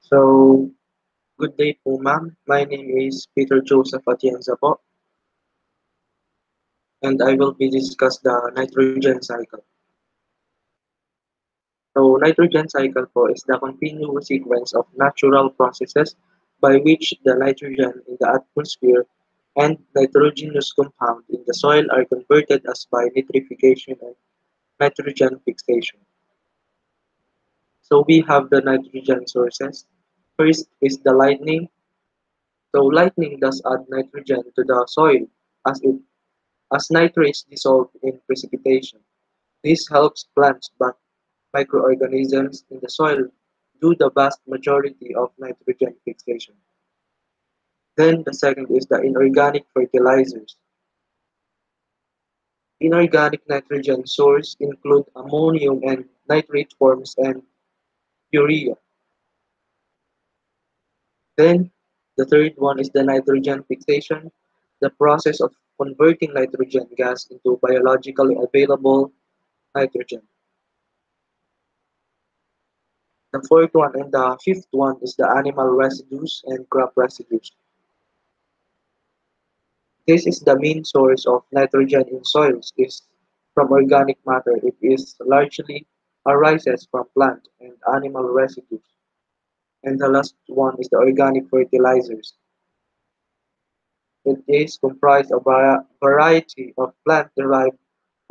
So, good day po ma'am. My name is Peter Joseph Atienza po, and I will be discuss the nitrogen cycle. So, nitrogen cycle po is the continuous sequence of natural processes by which the nitrogen in the atmosphere and nitrogenous compound in the soil are converted as by nitrification and nitrogen fixation. So, we have the nitrogen sources. First is the lightning. So, lightning does add nitrogen to the soil as it as nitrates dissolve in precipitation. This helps plants but microorganisms in the soil do the vast majority of nitrogen fixation. Then the second is the inorganic fertilizers. Inorganic nitrogen source include ammonium and nitrate forms and urea. Then the third one is the nitrogen fixation, the process of converting nitrogen gas into biologically available nitrogen. The fourth one and the fifth one is the animal residues and crop residues. This is the main source of nitrogen in soils is from organic matter. It is largely arises from plant and animal residues. And the last one is the organic fertilizers. It is comprised of a variety of plant-derived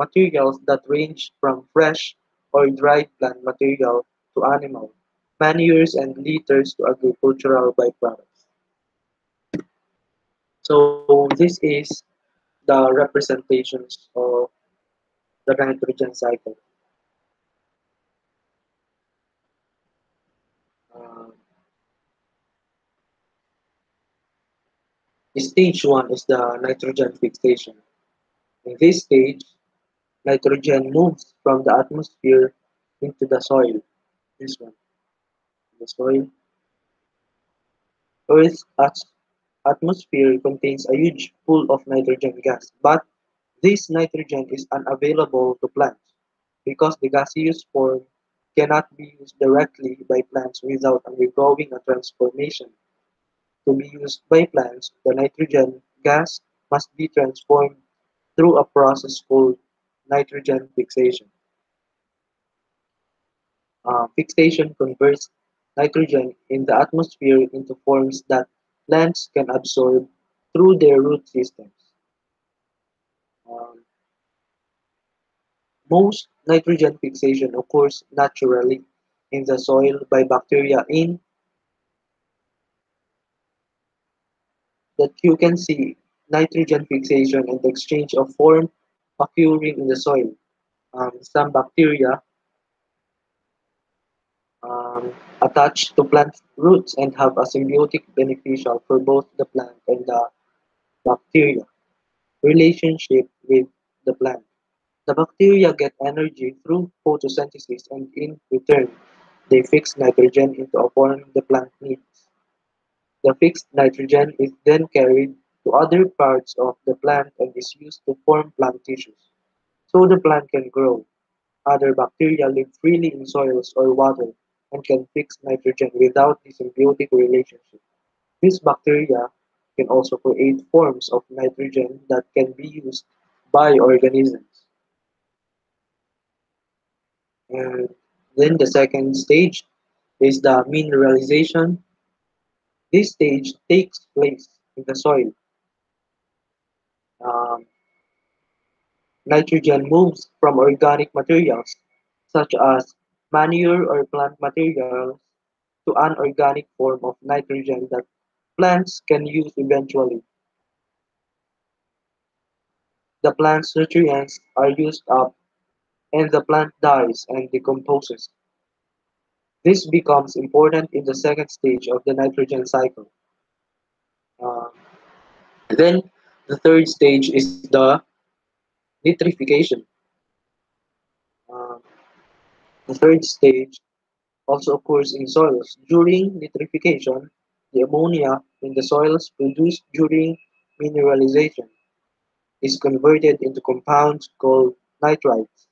materials that range from fresh or dried plant material to animal manures and litters to agricultural byproducts. So this is the representations of the nitrogen cycle. Uh, Stage 1 is the nitrogen fixation. In this stage, nitrogen moves from the atmosphere into the soil. This one, the soil. Earth's atmosphere contains a huge pool of nitrogen gas, but this nitrogen is unavailable to plants because the gaseous form cannot be used directly by plants without undergoing a transformation. To be used by plants, the nitrogen gas must be transformed through a process called nitrogen fixation. Fixation converts nitrogen in the atmosphere into forms that plants can absorb through their root systems. Um, Most nitrogen fixation occurs naturally in the soil by bacteria in that you can see nitrogen fixation and the exchange of form occurring in the soil. Some bacteria attach to plant roots and have a symbiotic beneficial for both the plant and the bacteria relationship with the plant. The bacteria get energy through photosynthesis and in return, they fix nitrogen into a form the plant needs. The fixed nitrogen is then carried to other parts of the plant and is used to form plant tissues, so the plant can grow. Other bacteria live freely in soils or water and can fix nitrogen without the symbiotic relationship. These bacteria can also create forms of nitrogen that can be used by organisms. And then the second stage is the mineralization. This stage takes place in the soil. Um, Nitrogen moves from organic materials such as manure or plant materials to an organic form of nitrogen that plants can use eventually. The plant's nutrients are used up and the plant dies and decomposes. This becomes important in the second stage of the nitrogen cycle. Uh, then the third stage is the nitrification. Uh, the third stage also occurs in soils. During nitrification, the ammonia in the soils produced during mineralization is converted into compounds called nitrites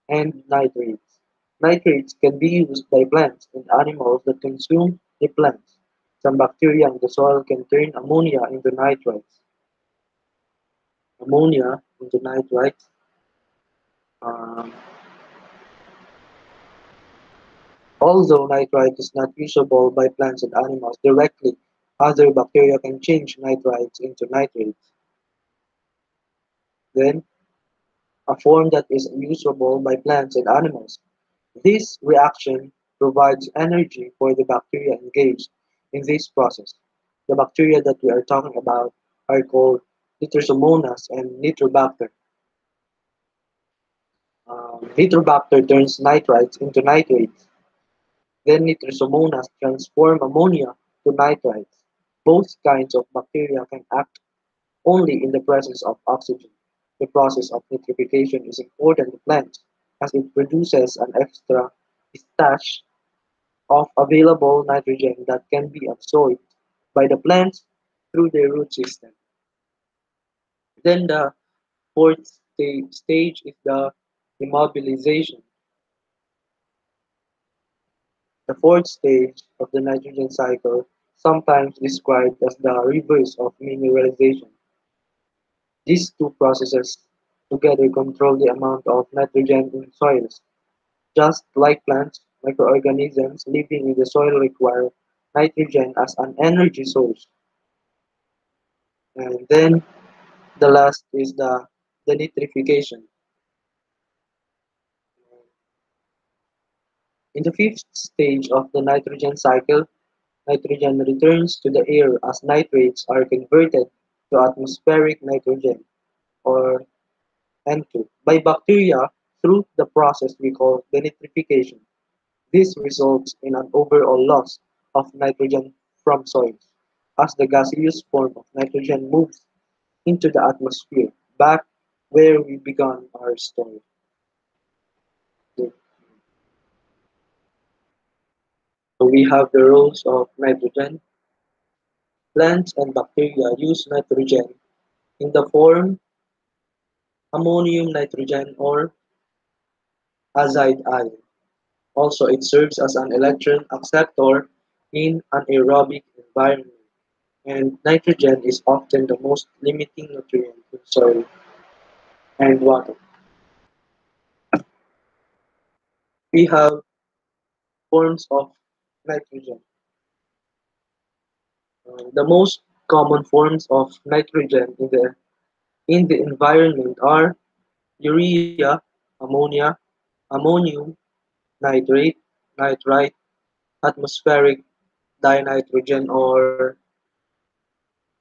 and nitrates. Nitrates can be used by plants and animals that consume the plants. Some bacteria in the soil can turn ammonia into nitrites. Um, Although nitrite is not usable by plants and animals directly, other bacteria can change nitrites into nitrates. Then, a form that is usable by plants and animals. This reaction provides energy for the bacteria engaged in this process. The bacteria that we are talking about are called Nitrosomonas and Nitrobacter. Nitrobacter turns nitrites into nitrates. Then Nitrosomonas transform ammonia to nitrites. Both kinds of bacteria can act only in the presence of oxygen. The process of nitrification is important to plants as it produces an extra stash of available nitrogen that can be absorbed by the plants through their root system. Then the fourth stage is the immobilization. The fourth stage of the nitrogen cycle, sometimes described as the reverse of mineralization. These two processes together control the amount of nitrogen in soils. Just like plants, microorganisms living in the soil require nitrogen as an energy source. And then the last is the denitrification. In the fifth stage of the nitrogen cycle, nitrogen returns to the air as nitrates are converted to atmospheric nitrogen, or N2, by bacteria through the process we call denitrification. This results in an overall loss of nitrogen from soils, as the gaseous form of nitrogen moves into the atmosphere, back where we began our story. So we have the roles of nitrogen. Plants and bacteria use nitrogen in the form ammonium nitrogen or azide ion. Also, it serves as an electron acceptor in an aerobic environment, and nitrogen is often the most limiting nutrient in soil and water. We have forms of nitrogen. The most common forms of nitrogen in the environment are urea, ammonia, ammonium nitrate, nitrite, atmospheric dinitrogen or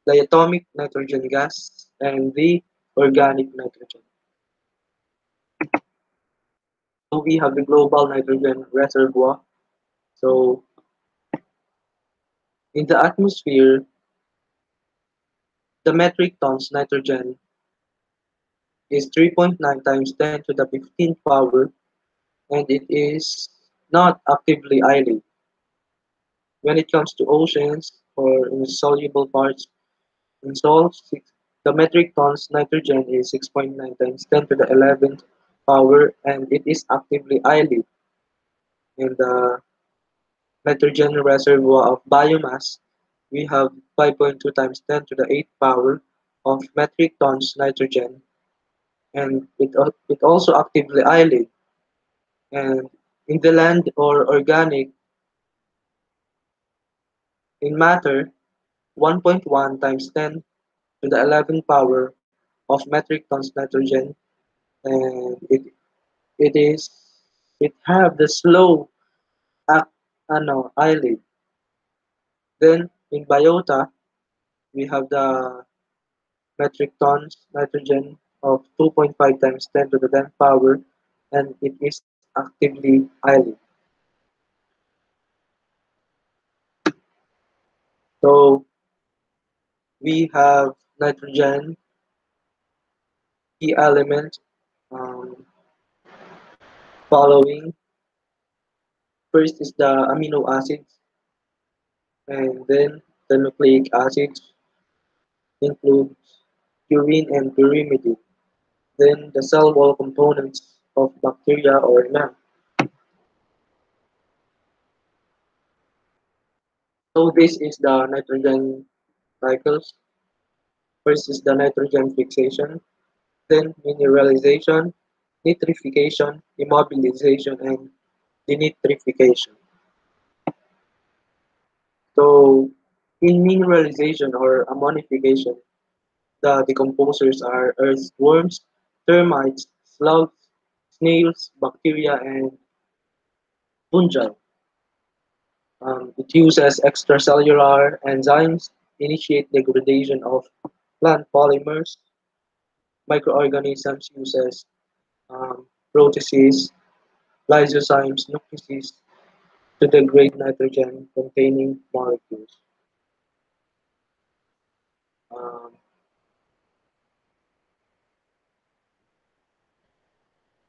diatomic nitrogen gas, and the organic nitrogen. So we have the global nitrogen reservoir. So in the atmosphere, the metric tons nitrogen is 3.9 times 10 to the 15th power, and it is not actively island. When it comes to oceans or insoluble parts in salts, the metric tons nitrogen is 6.9 times 10 to the 11th power, and it is actively island. In the nitrogen reservoir of biomass, we have 5.2 times 10 to the 8th power of metric tons nitrogen, and it also actively island. And in the land or organic, in matter, 1.1 times 10 to the 11th power of metric tons nitrogen, and it have the slow act island. Then in biota, we have the metric tons nitrogen of 2.5 times 10 to the 10th power, and it is actively island. So we have nitrogen key element um, following. First is the amino acids, and then the nucleic acids include purine and pyrimidine. Then the cell wall components of bacteria or NAM. So this is the nitrogen cycles. First is the nitrogen fixation, then mineralization, nitrification, immobilization, and denitrification. So in mineralization or ammonification, the decomposers are earthworms, termites, slugs, snails, bacteria, and fungi. It uses extracellular enzymes, initiate degradation of plant polymers, microorganisms uses proteases, lysozymes, nucleases to degrade nitrogen-containing molecules. Um,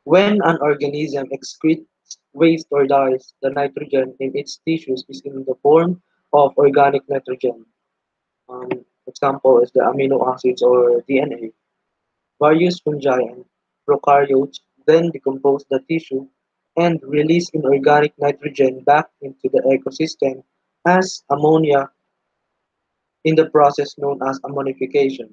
when an organism excretes waste or dyes, the nitrogen in its tissues is in the form of organic nitrogen. Um, Example is the amino acids or DNA. Various fungi and prokaryotes then decompose the tissue and release inorganic nitrogen back into the ecosystem as ammonia in the process known as ammonification.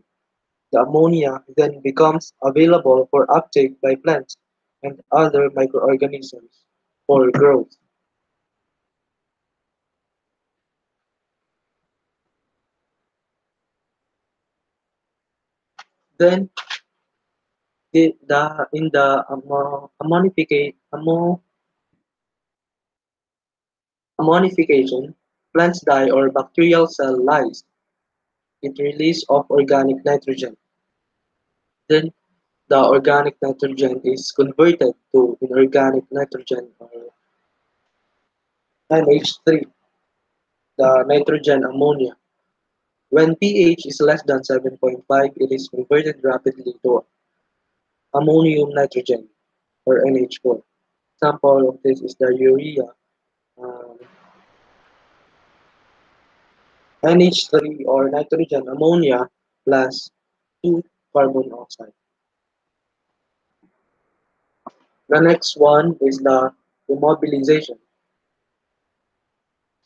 The ammonia then becomes available for uptake by plants and other microorganisms for growth. Then in the ammonification, plants die or bacterial cell lies. It release of organic nitrogen. Then the organic nitrogen is converted to inorganic nitrogen or NH3, the nitrogen ammonia. When pH is less than 7.5, it is converted rapidly to ammonium nitrogen or NH4. Example of this is the urea, um, NH3 or nitrogen ammonia plus 2 carbon oxide. The next one is the immobilization.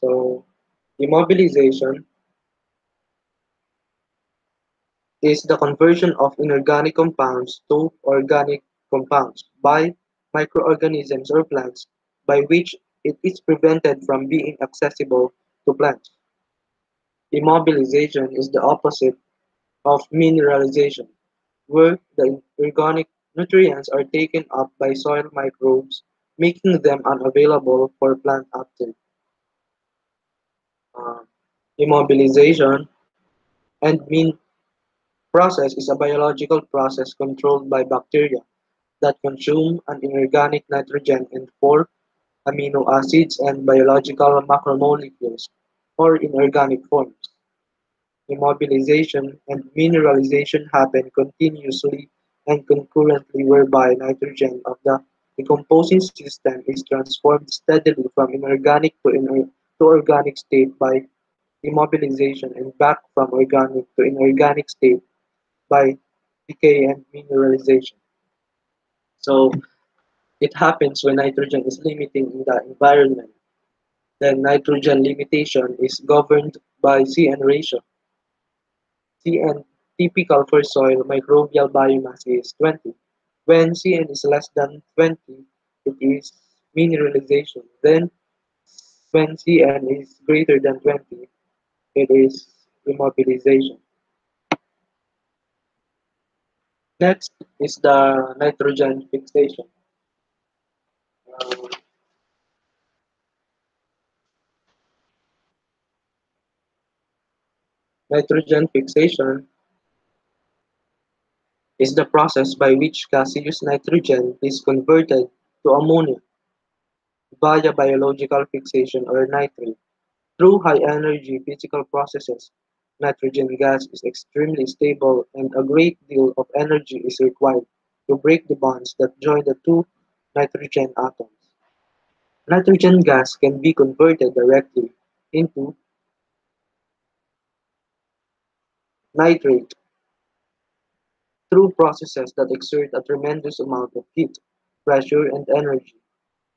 So immobilization is the conversion of inorganic compounds to organic compounds by microorganisms or plants by which it is prevented from being accessible to plants. Immobilization is the opposite of mineralization, where the organic nutrients are taken up by soil microbes, making them unavailable for plant uptake. Uh, Immobilization and mean process is a biological process controlled by bacteria that consume an inorganic nitrogen and four amino acids and biological macromolecules, or inorganic forms. Immobilization and mineralization happen continuously and concurrently whereby nitrogen of the decomposing system is transformed steadily from inorganic to organic state by immobilization and back from organic to inorganic state by decay and mineralization. So it happens when nitrogen is limiting in the environment. Then nitrogen limitation is governed by CN ratio. CN typical for soil microbial biomass is 20. When CN is less than 20, it is mineralization. Then when CN is greater than 20, it is immobilization. Next is the nitrogen fixation. Uh, Nitrogen fixation is the process by which gaseous nitrogen is converted to ammonia via biological fixation or nitrate. Through high-energy physical processes, nitrogen gas is extremely stable and a great deal of energy is required to break the bonds that join the two nitrogen atoms. Nitrogen gas can be converted directly into nitrate through processes that exert a tremendous amount of heat, pressure, and energy.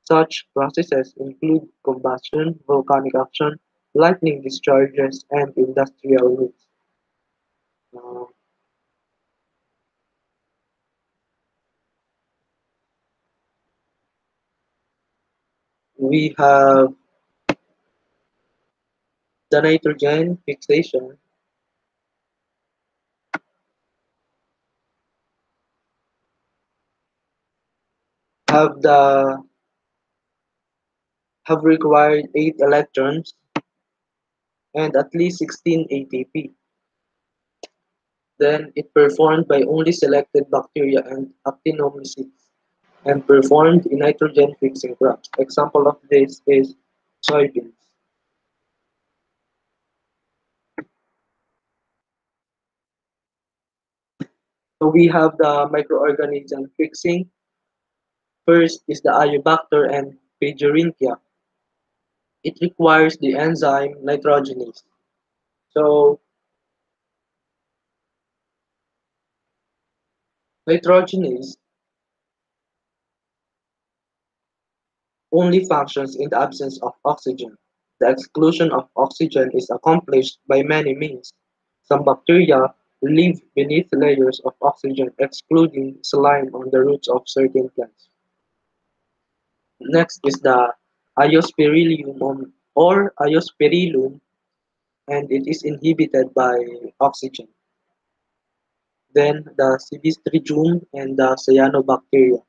Such processes include combustion, volcanic action, lightning discharges, and industrial routes. Uh, we have the nitrogen fixation, have the have required 8 electrons and at least 16 ATP. Then it performed by only selected bacteria and actinomycetes and performed in nitrogen fixing crops. Example of this is soybeans. So we have the microorganism fixing. First is the Iobacter and Pagyrinthia. It requires the enzyme nitrogenase. So nitrogenase only functions in the absence of oxygen. The exclusion of oxygen is accomplished by many means. Some bacteria live beneath layers of oxygen, excluding saline on the roots of certain plants. Next is the or Iospirillum, and it is inhibited by oxygen. Then the Sebistridium and the Cyanobacteria.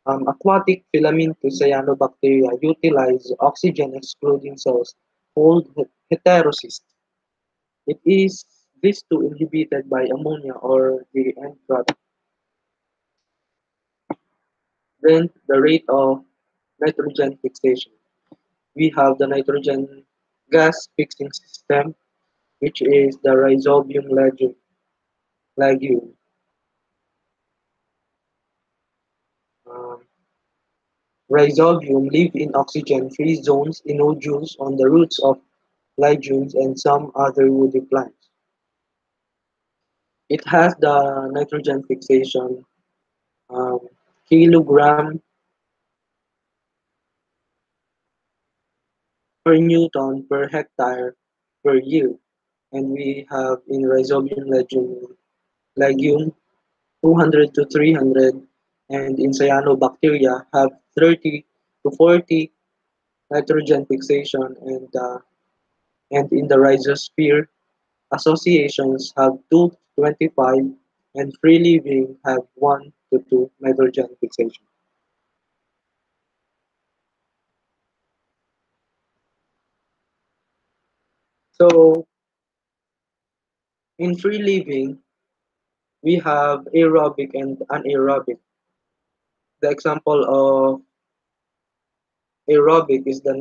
Aquatic filamentous cyanobacteria utilize oxygen excluding cells called heterocysts. It is these two inhibited by ammonia or the end product. Then the rate of nitrogen fixation. We have the nitrogen gas fixing system, which is the Rhizobium legume. Um, Rhizobium live in oxygen-free zones in nodules on the roots of legumes and some other woody plants. It has the nitrogen fixation um, kilogram per newton per hectare per year. And we have in Rhizobium legume 200 to 300, and in cyanobacteria have 30 to 40 nitrogen fixation, and in the rhizosphere associations have 2 to 25, and free living have 1 to 2 nitrogen fixation. So in free living, we have aerobic and anaerobic. The example of aerobic is the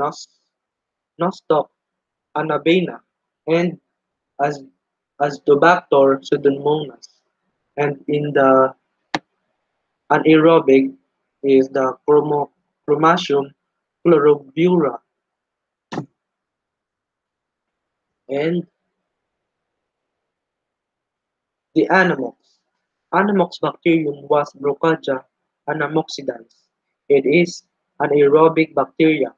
nostoc anabena and as Azdobacter pseudomonas. And in the anaerobic is the Chromatium chlorobura and the Anamox. Anamox bacterium was Brocadia anamoxidans. It is an aerobic bacteria.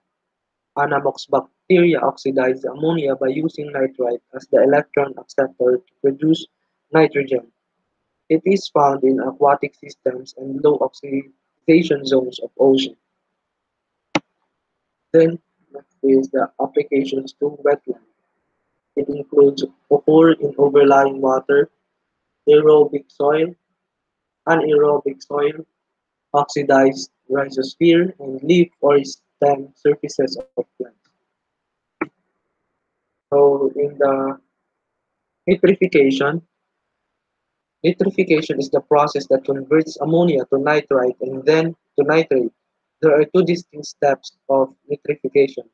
Anamox bacteria oxidize ammonia by using nitrite as the electron acceptor to produce nitrogen. It is found in aquatic systems and low oxidation zones of ocean. Then next is the applications to wetland. It includes occur in overlying water, aerobic soil, anaerobic soil, oxidized rhizosphere, and leaf or stem surfaces of plants. So in the nitrification, nitrification is the process that converts ammonia to nitrite and then to nitrate. There are two distinct steps of nitrification.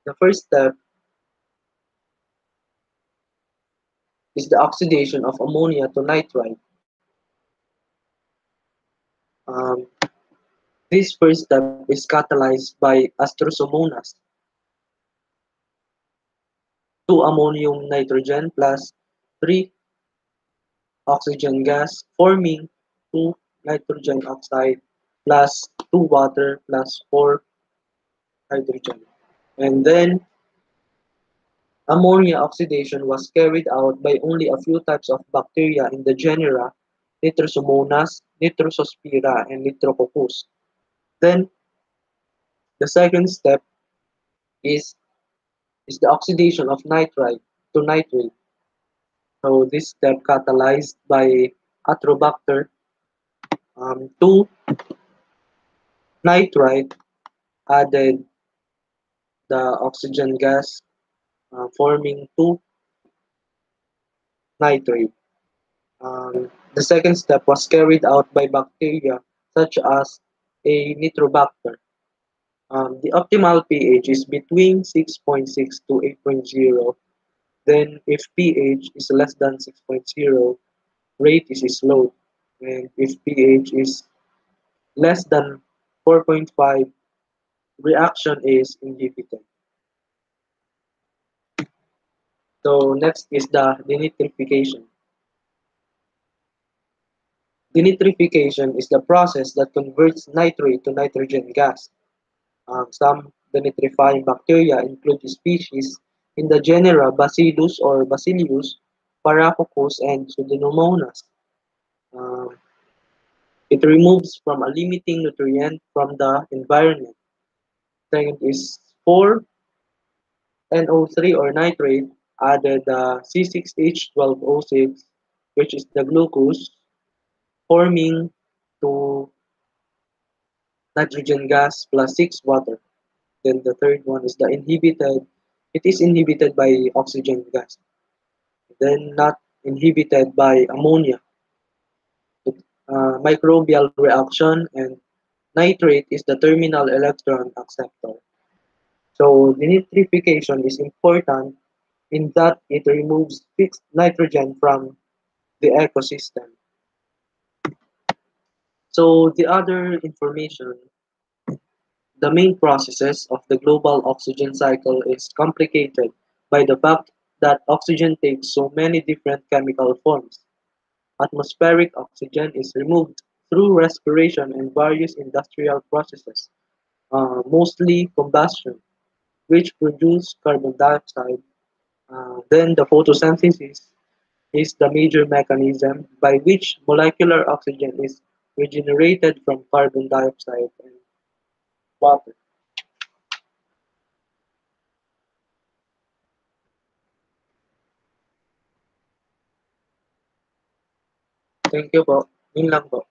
The first step is the oxidation of ammonia to nitrite. Um, this first step is catalyzed by astrosomonas, 2 ammonium nitrogen plus 3 oxygen gas, forming 2 nitrogen oxide plus 2 water plus 4 hydrogen. And then Ammonia oxidation was carried out by only a few types of bacteria in the genera Nitrosomonas, Nitrosospira, and Nitrococcus. Then the second step is is the oxidation of nitrite to nitrate. So this step catalyzed by Atrobacter to nitrite added the oxygen gas forming 2 nitrate. The second step was carried out by bacteria such as a Nitrobacter. The optimal pH is between 6.6 to 8.0. Then if pH is less than 6.0, rate is slow. And if pH is less than 4.5, reaction is inhibited. So next is the denitrification. Denitrification is the process that converts nitrate to nitrogen gas. Some denitrifying bacteria include species in the genera Bacillus or Bacillus, Paracoccus, and Pseudomonas. Um, it removes from a limiting nutrient from the environment. Second is 4NO3 or nitrate added C6H12O6, which is the glucose, forming to nitrogen gas plus 6 water. Then the third one is the inhibited. It is inhibited by oxygen gas. Then not inhibited by ammonia. Microbial reaction, and nitrate is the terminal electron acceptor. So denitrification is important in that it removes fixed nitrogen from the ecosystem. So the other information, the main processes of the global oxygen cycle is complicated by the fact that oxygen takes so many different chemical forms. Atmospheric oxygen is removed through respiration and various industrial processes, mostly combustion, which produce carbon dioxide. Then the photosynthesis is the major mechanism by which molecular oxygen is regenerated from carbon dioxide and water. Thank you po. Yun lang po.